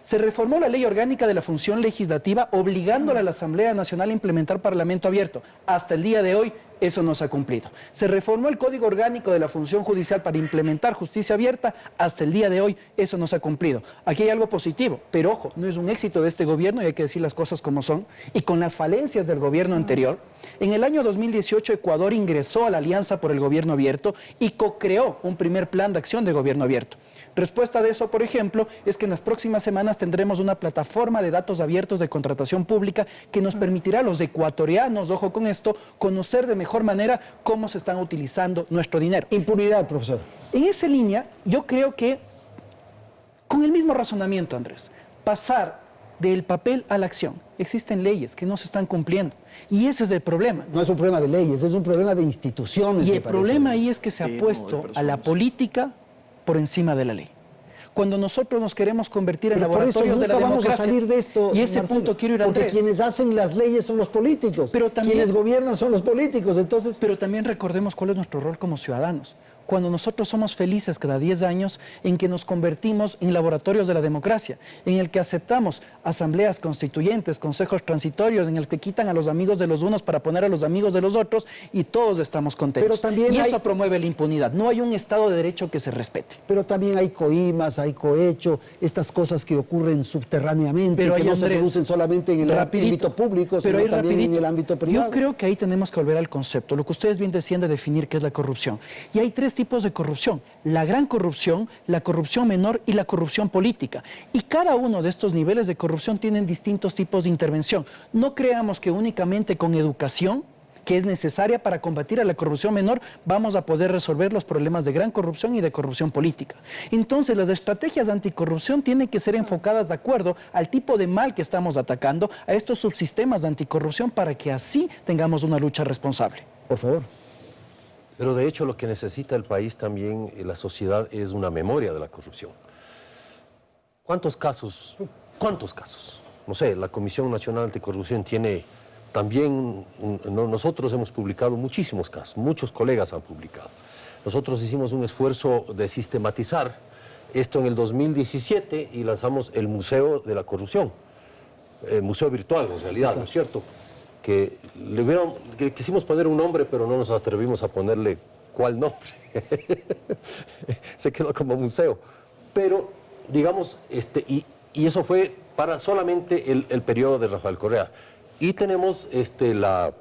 Se reformó la Ley Orgánica de la Función Legislativa obligándola a la Asamblea Nacional a implementar Parlamento Abierto. Hasta el día de hoy eso no se ha cumplido. Se reformó el Código Orgánico de la Función Judicial para implementar justicia abierta. Hasta el día de hoy eso no se ha cumplido. Aquí hay algo positivo, pero ojo, no es un éxito de este gobierno y hay que decir las cosas como son. Y con las falencias del gobierno anterior, en el año 2018 Ecuador ingresó a la Alianza por el Gobierno Abierto y co-creó un primer plan de acción de gobierno abierto. Respuesta de eso, por ejemplo, es que en las próximas semanas tendremos una plataforma de datos abiertos de contratación pública que nos permitirá a los ecuatorianos, ojo con esto, conocer de mejor manera cómo se están utilizando nuestro dinero. Impunidad, profesor. En esa línea, yo creo que, con el mismo razonamiento, Andrés, pasar del papel a la acción. Existen leyes que no se están cumpliendo y ese es el problema. No es un problema de leyes, es un problema de instituciones. Y el problema ahí es que se ha puesto a la política por encima de la ley. Cuando nosotros nos queremos convertir en laboratorios de la democracia, vamos a salir de esto, y ese Marcelo, punto quiero ir a porque Andrés. quienes hacen las leyes son los políticos, Pero también, quienes gobiernan son los políticos, entonces... Pero también recordemos cuál es nuestro rol como ciudadanos. Cuando nosotros somos felices cada 10 años en que nos convertimos en laboratorios de la democracia, en el que aceptamos asambleas constituyentes, consejos transitorios, en el que quitan a los amigos de los unos para poner a los amigos de los otros y todos estamos contentos. Pero también y eso promueve la impunidad. No hay un Estado de Derecho que se respete. Pero también hay coimas, hay cohecho, estas cosas que ocurren subterráneamente, pero que no Andrés, se producen solamente en el ámbito público, sino también en el ámbito privado. Yo creo que ahí tenemos que volver al concepto, lo que ustedes bien decían de definir qué es la corrupción. Y hay 3 tipos de corrupción: la gran corrupción, la corrupción menor y la corrupción política. Y cada uno de estos niveles de corrupción tienen distintos tipos de intervención. No creamos que únicamente con educación, que es necesaria para combatir a la corrupción menor, vamos a poder resolver los problemas de gran corrupción y de corrupción política. Entonces, las estrategias de anticorrupción tienen que ser enfocadas de acuerdo al tipo de mal que estamos atacando, a estos subsistemas de anticorrupción, para que así tengamos una lucha responsable. Por favor. Pero de hecho lo que necesita el país también, la sociedad, es una memoria de la corrupción. ¿Cuántos casos? No sé, la Comisión Nacional Anticorrupción tiene también, nosotros hemos publicado muchísimos casos, muchos colegas han publicado. Nosotros hicimos un esfuerzo de sistematizar esto en el 2017 y lanzamos el Museo de la Corrupción, museo virtual en realidad, ¿no es cierto? Que quisimos poner un nombre, pero no nos atrevimos a ponerle cuál nombre. Se quedó como museo. Pero, digamos, y eso fue para solamente el periodo de Rafael Correa. Y tenemos la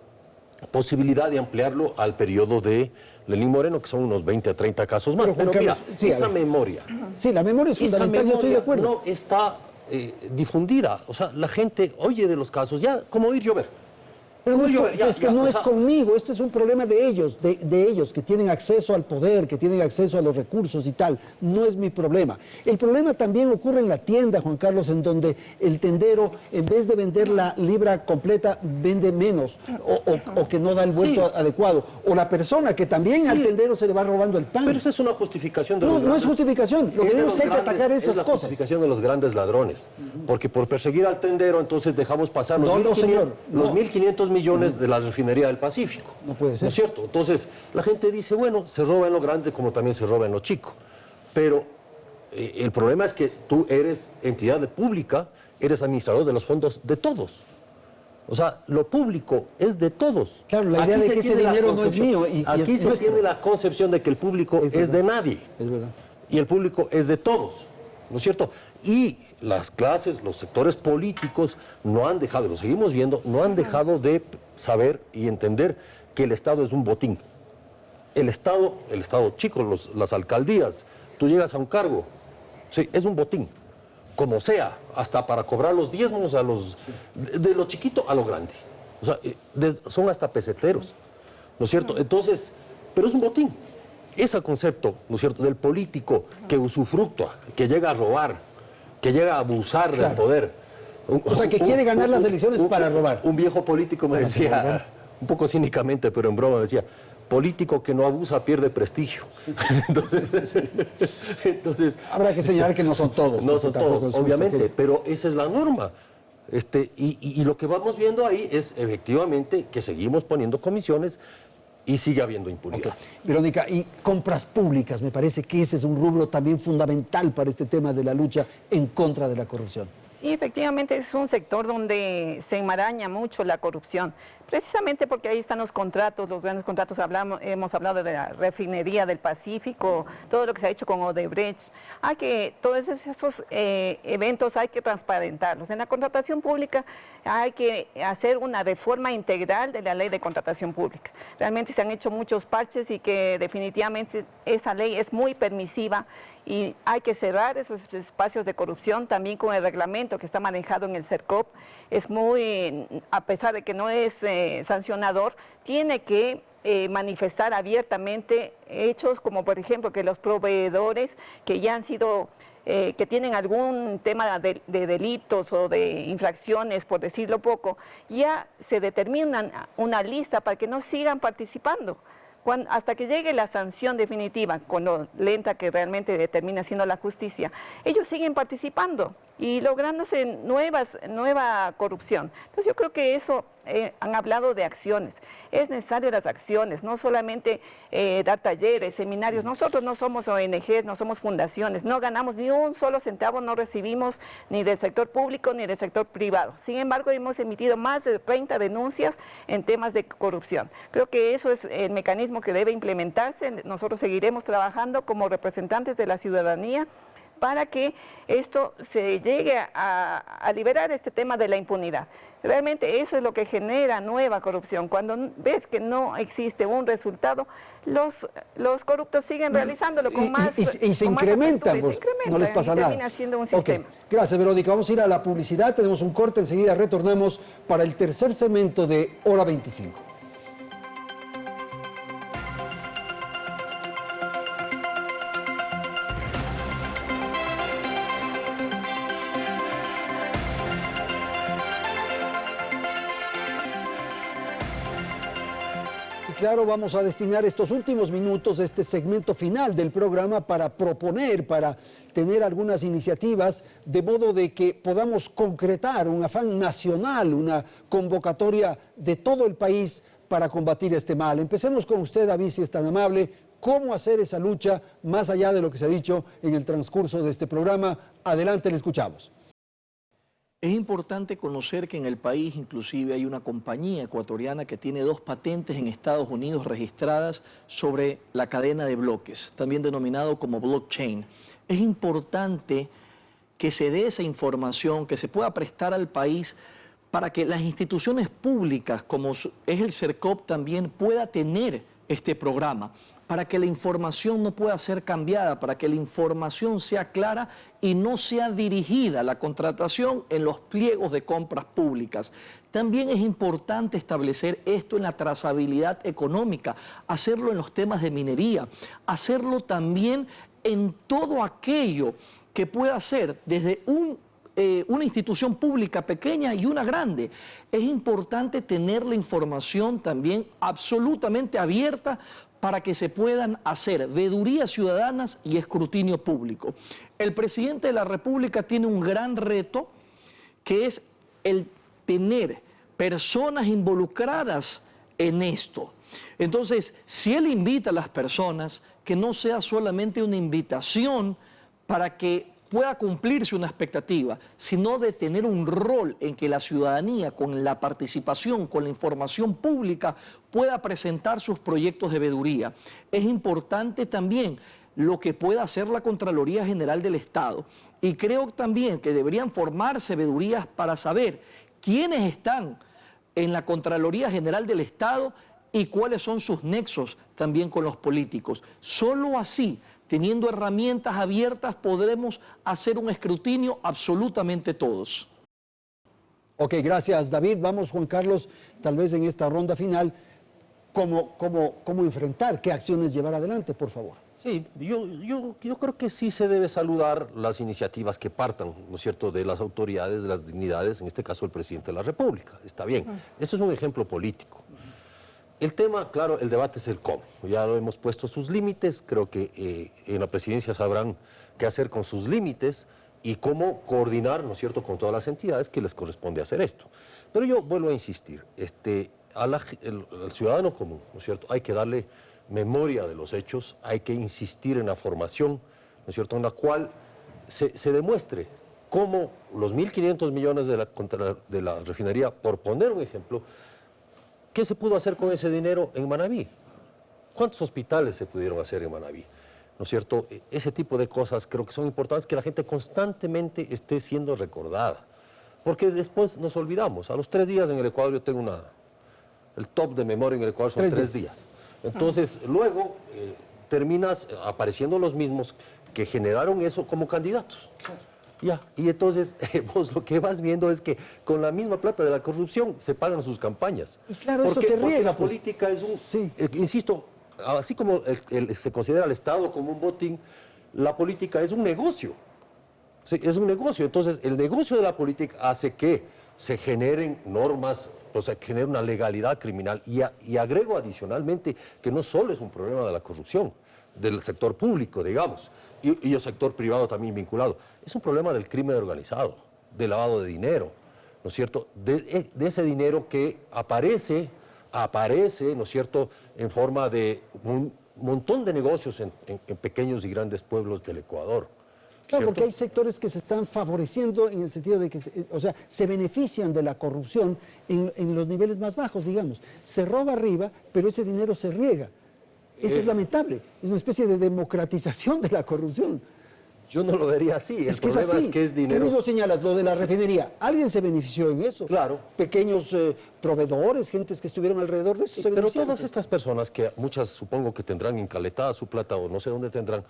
posibilidad de ampliarlo al periodo de Lenín Moreno, que son unos 20 a 30 casos más. Pero mira, sí, esa memoria... Sí, la memoria es fundamental, yo estoy de acuerdo. No está difundida. O sea, la gente oye de los casos ya como oír llover. Pero no es conmigo, este es un problema de ellos, de ellos, que tienen acceso al poder, que tienen acceso a los recursos y tal. No es mi problema. El problema también ocurre en la tienda, Juan Carlos, en donde el tendero, en vez de vender la libra completa, vende menos, o que no da el vuelto adecuado. O la persona, que también al tendero se le va robando el pan. Pero esa es una justificación de los No es justificación. Lo que tenemos que hay que atacar esas cosas. Es la justificación de los grandes ladrones. Porque por perseguir al tendero, entonces dejamos pasar los 1.500 millones de la refinería del Pacífico. No puede ser. ¿No es cierto? Entonces, la gente dice, bueno, se roba en lo grande como también se roba en lo chico. Pero el problema es que tú eres entidad pública, eres administrador de los fondos de todos. O sea, lo público es de todos. Claro, la idea de que ese dinero no es mío. Aquí se tiene la concepción de que el público es de nadie. Es verdad. Y el público es de todos. ¿No es cierto? Y las clases, los sectores políticos no han dejado, lo seguimos viendo, no han dejado de saber y entender que el Estado es un botín. El Estado chico, las alcaldías, tú llegas a un cargo, sí, es un botín, como sea, hasta para cobrar los diezmos de lo chiquito a lo grande. O sea, son hasta peseteros, ¿no es cierto? Entonces, pero es un botín. Ese concepto, ¿no es cierto?, del político que usufructúa, que llega a robar, que llega a abusar del poder. O sea, que quiere ganar las elecciones para robar. Un viejo político me decía, un poco cínicamente, pero en broma, me decía, político que no abusa pierde prestigio. Entonces... Habrá que señalar que no son todos. No son todos, obviamente, pero esa es la norma. Y lo que vamos viendo ahí es, efectivamente, que seguimos poniendo comisiones y sigue habiendo impunidad. Okay. Verónica, y compras públicas, me parece que ese es un rubro también fundamental para este tema de la lucha en contra de la corrupción. Sí, efectivamente es un sector donde se enmaraña mucho la corrupción, precisamente porque ahí están los contratos, los grandes contratos. Hemos hablado de la refinería del Pacífico, todo lo que se ha hecho con Odebrecht. Todos esos eventos hay que transparentarlos. En la contratación pública hay que hacer una reforma integral de la ley de contratación pública. Realmente se han hecho muchos parches y que definitivamente esa ley es muy permisiva y hay que cerrar esos espacios de corrupción también con el reglamento que está manejado en el CERCOP. Es muy, a pesar de que no es sancionador, tiene que manifestar abiertamente hechos como, por ejemplo, que los proveedores que ya han sido, que tienen algún tema de delitos o de infracciones, por decirlo poco, ya se determina una lista para que no sigan participando. Hasta que llegue la sanción definitiva, con lo lenta que realmente determina siendo la justicia, ellos siguen participando y lográndose nueva corrupción. Entonces yo creo que eso, han hablado de acciones, es necesario las acciones, no solamente dar talleres, seminarios. Nosotros no somos ONGs, no somos fundaciones, no ganamos ni un solo centavo, no recibimos ni del sector público ni del sector privado. Sin embargo, hemos emitido más de 30 denuncias en temas de corrupción. Creo que eso es el mecanismo que debe implementarse. Nosotros seguiremos trabajando como representantes de la ciudadanía para que esto se llegue a liberar este tema de la impunidad. Realmente eso es lo que genera nueva corrupción. Cuando ves que no existe un resultado, los corruptos siguen realizándolo con más y se con más incrementan, apertura, y pues, se incrementa, no les pasa y nada. termina siendo un Ok, sistema. gracias, Verónica. Vamos a ir a la publicidad, tenemos un corte, enseguida retornamos para el tercer segmento de Hora 25. Claro, vamos a destinar estos últimos minutos, este segmento final del programa para proponer, para tener algunas iniciativas, de modo de que podamos concretar un afán nacional, una convocatoria de todo el país para combatir este mal. Empecemos con usted, David, si es tan amable. ¿Cómo hacer esa lucha más allá de lo que se ha dicho en el transcurso de este programa? Adelante, le escuchamos. Es importante conocer que en el país inclusive hay una compañía ecuatoriana que tiene 2 patentes en Estados Unidos registradas sobre la cadena de bloques, también denominado como blockchain. Es importante que se dé esa información, que se pueda prestar al país para que las instituciones públicas, como es el CERCOP, también pueda tener este programa, para que la información no pueda ser cambiada, para que la información sea clara y no sea dirigida la contratación en los pliegos de compras públicas. También es importante establecer esto en la trazabilidad económica, hacerlo en los temas de minería, hacerlo también en todo aquello que pueda ser desde una institución pública pequeña y una grande. Es importante tener la información también absolutamente abierta para que se puedan hacer veedurías ciudadanas y escrutinio público. El presidente de la República tiene un gran reto, que es el tener personas involucradas en esto. Entonces, si él invita a las personas, que no sea solamente una invitación para que pueda cumplirse una expectativa, sino de tener un rol en que la ciudadanía, con la participación, con la información pública, pueda presentar sus proyectos de veeduría. Es importante también lo que pueda hacer la Contraloría General del Estado. Y creo también que deberían formarse veedurías para saber quiénes están en la Contraloría General del Estado y cuáles son sus nexos también con los políticos. Solo así, teniendo herramientas abiertas, podremos hacer un escrutinio absolutamente todos. Ok, gracias, David. Vamos, Juan Carlos, tal vez en esta ronda final, ¿cómo enfrentar? ¿Qué acciones llevar adelante, por favor? Sí, yo creo que sí se debe saludar las iniciativas que partan, ¿no es cierto?, de las autoridades, de las dignidades, en este caso el presidente de la República. Está bien, eso es un ejemplo político. El tema, claro, el debate es el cómo. Ya lo hemos puesto sus límites, creo que en la presidencia sabrán qué hacer con sus límites y cómo coordinar, ¿no es cierto?, con todas las entidades que les corresponde hacer esto. Pero yo vuelvo a insistir, al ciudadano común, ¿no es cierto?, hay que darle memoria de los hechos, hay que insistir en la formación, ¿no es cierto?, en la cual se demuestre cómo los 1.500 millones de la refinería, por poner un ejemplo, ¿qué se pudo hacer con ese dinero en Manabí? ¿Cuántos hospitales se pudieron hacer en Manabí? ¿No es cierto? Ese tipo de cosas creo que son importantes, que la gente constantemente esté siendo recordada. Porque después nos olvidamos. A los 3 días en el Ecuador, yo tengo el top de memoria en el Ecuador son 3 días. Entonces, luego terminas apareciendo los mismos que generaron eso como candidatos. Ya, y entonces vos lo que vas viendo es que con la misma plata de la corrupción se pagan sus campañas. Y claro, eso se riega. Porque la política es un... insisto, así como se considera al Estado como un botín, la política es un negocio. Sí, es un negocio. Entonces, el negocio de la política hace que se generen normas, o sea, que genere una legalidad criminal. Y agrego adicionalmente que no solo es un problema de la corrupción, del sector público, digamos, y el sector privado también vinculado. Es un problema del crimen organizado, del lavado de dinero, ¿no es cierto? De ese dinero que aparece, ¿no es cierto?, en forma de un montón de negocios en pequeños y grandes pueblos del Ecuador. Claro, ¿cierto? porque hay sectores que se están favoreciendo en el sentido de que, se benefician de la corrupción en los niveles más bajos, digamos. Se roba arriba, pero ese dinero se riega. Eso es lamentable, es una especie de democratización de la corrupción. Yo no lo vería así. El Es que es problema así. es que es Tú dinero. mismo señalas lo de la refinería. ¿Alguien se benefició en eso? Claro. Pequeños proveedores, gentes que estuvieron alrededor de eso. se Pero beneficiaron. todas estas personas, que muchas supongo que tendrán encaletada su plata o no sé dónde tendrán,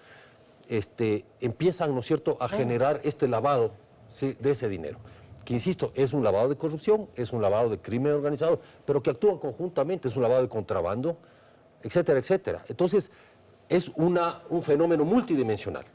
empiezan, ¿no es cierto?, a generar este lavado, ¿sí?, de ese dinero. Que, insisto, es un lavado de corrupción, es un lavado de crimen organizado, pero que actúan conjuntamente, es un lavado de contrabando, etcétera, etcétera. Entonces, es un fenómeno multidimensional.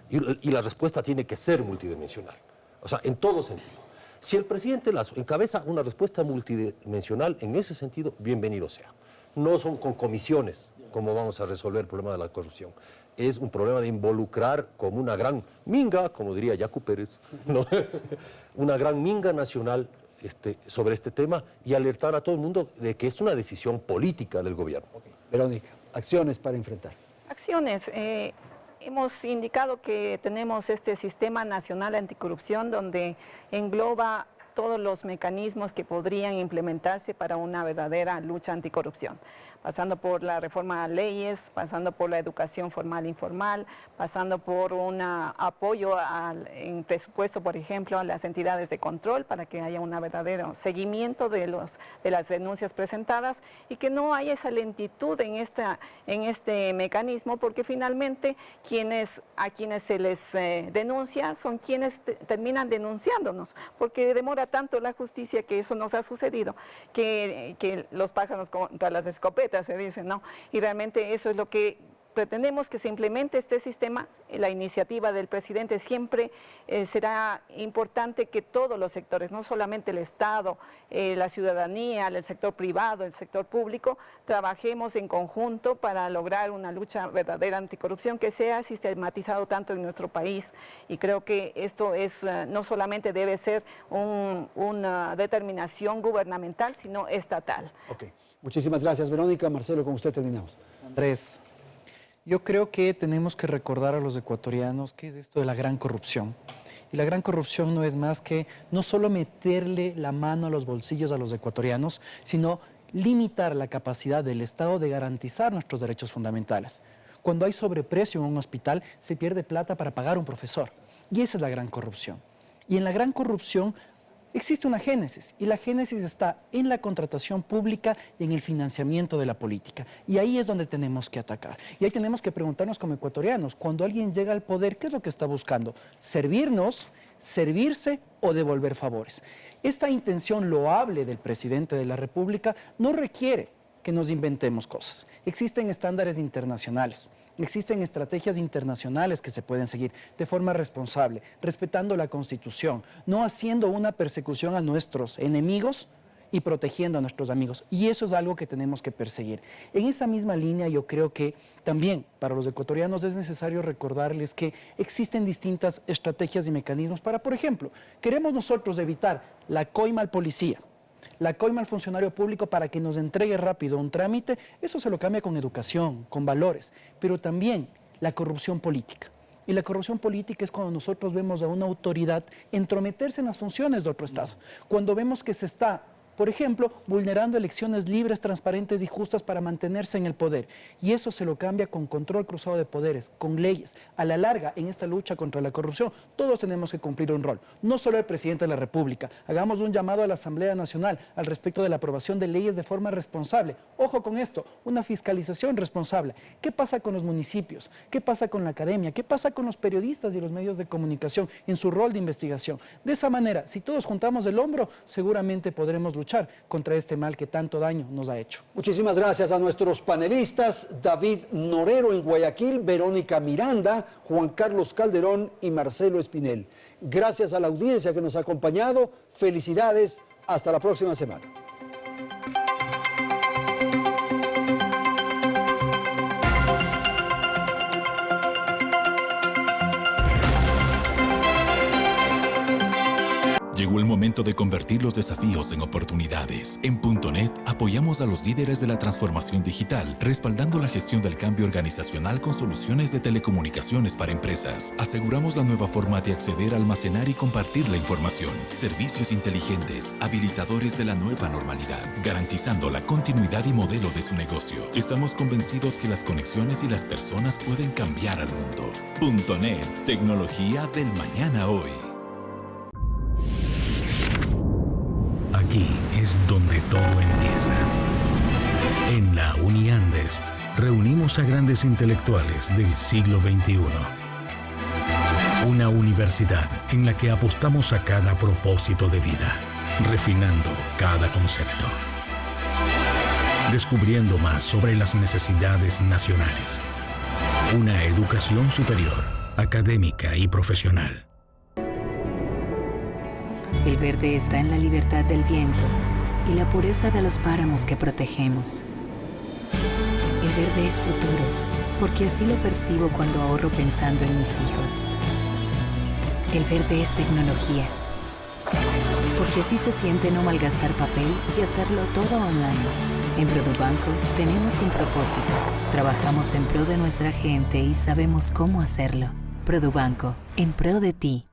Y la respuesta tiene que ser multidimensional, o sea, en todo sentido. Si el presidente Lasso encabeza una respuesta multidimensional en ese sentido, bienvenido sea. No son con comisiones como vamos a resolver el problema de la corrupción. Es un problema de involucrar como una gran minga, como diría Yacu Pérez, ¿no? Una gran minga nacional sobre este tema y alertar a todo el mundo de que es una decisión política del gobierno. Verónica, acciones para enfrentar. Acciones. Hemos indicado que tenemos este Sistema Nacional Anticorrupción donde engloba todos los mecanismos que podrían implementarse para una verdadera lucha anticorrupción, pasando por la reforma a leyes, pasando por la educación formal e informal, pasando por un apoyo en presupuesto, por ejemplo, a las entidades de control para que haya un verdadero seguimiento de las denuncias presentadas y que no haya esa lentitud en este mecanismo, porque finalmente a quienes se les denuncia son quienes terminan denunciándonos, porque demora tanto la justicia, que eso nos ha sucedido, que los pájaros contra las escopetas, se dice, ¿no? Y realmente eso es lo que pretendemos, que se implemente este sistema. La iniciativa del presidente siempre será importante que todos los sectores, no solamente el Estado, la ciudadanía, el sector privado, el sector público, trabajemos en conjunto para lograr una lucha verdadera anticorrupción que sea sistematizado tanto en nuestro país. Y creo que esto no solamente debe ser una determinación gubernamental, sino estatal. Ok, muchísimas gracias, Verónica. Marcelo, con usted terminamos. Andrés, yo creo que tenemos que recordar a los ecuatorianos qué es esto de la gran corrupción. Y la gran corrupción no es más que no solo meterle la mano a los bolsillos a los ecuatorianos, sino limitar la capacidad del Estado de garantizar nuestros derechos fundamentales. Cuando hay sobreprecio en un hospital, se pierde plata para pagar a un profesor. Y esa es la gran corrupción. Y en la gran corrupción existe una génesis, y la génesis está en la contratación pública y en el financiamiento de la política. Y ahí es donde tenemos que atacar. Y ahí tenemos que preguntarnos como ecuatorianos, cuando alguien llega al poder, ¿qué es lo que está buscando? ¿Servirnos, servirse o devolver favores? Esta intención loable del presidente de la República no requiere que nos inventemos cosas. Existen estándares internacionales. Existen estrategias internacionales que se pueden seguir de forma responsable, respetando la Constitución, no haciendo una persecución a nuestros enemigos y protegiendo a nuestros amigos. Y eso es algo que tenemos que perseguir. En esa misma línea, yo creo que también para los ecuatorianos es necesario recordarles que existen distintas estrategias y mecanismos para, por ejemplo, queremos nosotros evitar la coima al policía, la coima al funcionario público para que nos entregue rápido un trámite. Eso se lo cambia con educación, con valores, pero también la corrupción política. Y la corrupción política es cuando nosotros vemos a una autoridad entrometerse en las funciones de otro Estado, cuando vemos que se está, por ejemplo, vulnerando elecciones libres, transparentes y justas para mantenerse en el poder. Y eso se lo cambia con control cruzado de poderes, con leyes. A la larga, en esta lucha contra la corrupción, todos tenemos que cumplir un rol. No solo el presidente de la República. Hagamos un llamado a la Asamblea Nacional al respecto de la aprobación de leyes de forma responsable. Ojo con esto, una fiscalización responsable. ¿Qué pasa con los municipios? ¿Qué pasa con la academia? ¿Qué pasa con los periodistas y los medios de comunicación en su rol de investigación? De esa manera, si todos juntamos el hombro, seguramente podremos luchar contra este mal que tanto daño nos ha hecho. Muchísimas gracias a nuestros panelistas, David Norero en Guayaquil, Verónica Miranda, Juan Carlos Calderón y Marcelo Espinel. Gracias a la audiencia que nos ha acompañado. Felicidades. Hasta la próxima semana. Llegó el momento de convertir los desafíos en oportunidades. En .net apoyamos a los líderes de la transformación digital, respaldando la gestión del cambio organizacional con soluciones de telecomunicaciones para empresas. Aseguramos la nueva forma de acceder, almacenar y compartir la información. Servicios inteligentes, habilitadores de la nueva normalidad, garantizando la continuidad y modelo de su negocio. Estamos convencidos que las conexiones y las personas pueden cambiar al mundo. .net, tecnología del mañana hoy. Aquí es donde todo empieza. En la Uniandes reunimos a grandes intelectuales del siglo XXI. Una universidad en la que apostamos a cada propósito de vida, refinando cada concepto, descubriendo más sobre las necesidades nacionales. Una educación superior, académica y profesional. El verde está en la libertad del viento y la pureza de los páramos que protegemos. El verde es futuro, porque así lo percibo cuando ahorro pensando en mis hijos. El verde es tecnología, porque así se siente no malgastar papel y hacerlo todo online. En Produbanco tenemos un propósito. Trabajamos en pro de nuestra gente y sabemos cómo hacerlo. Produbanco, en pro de ti.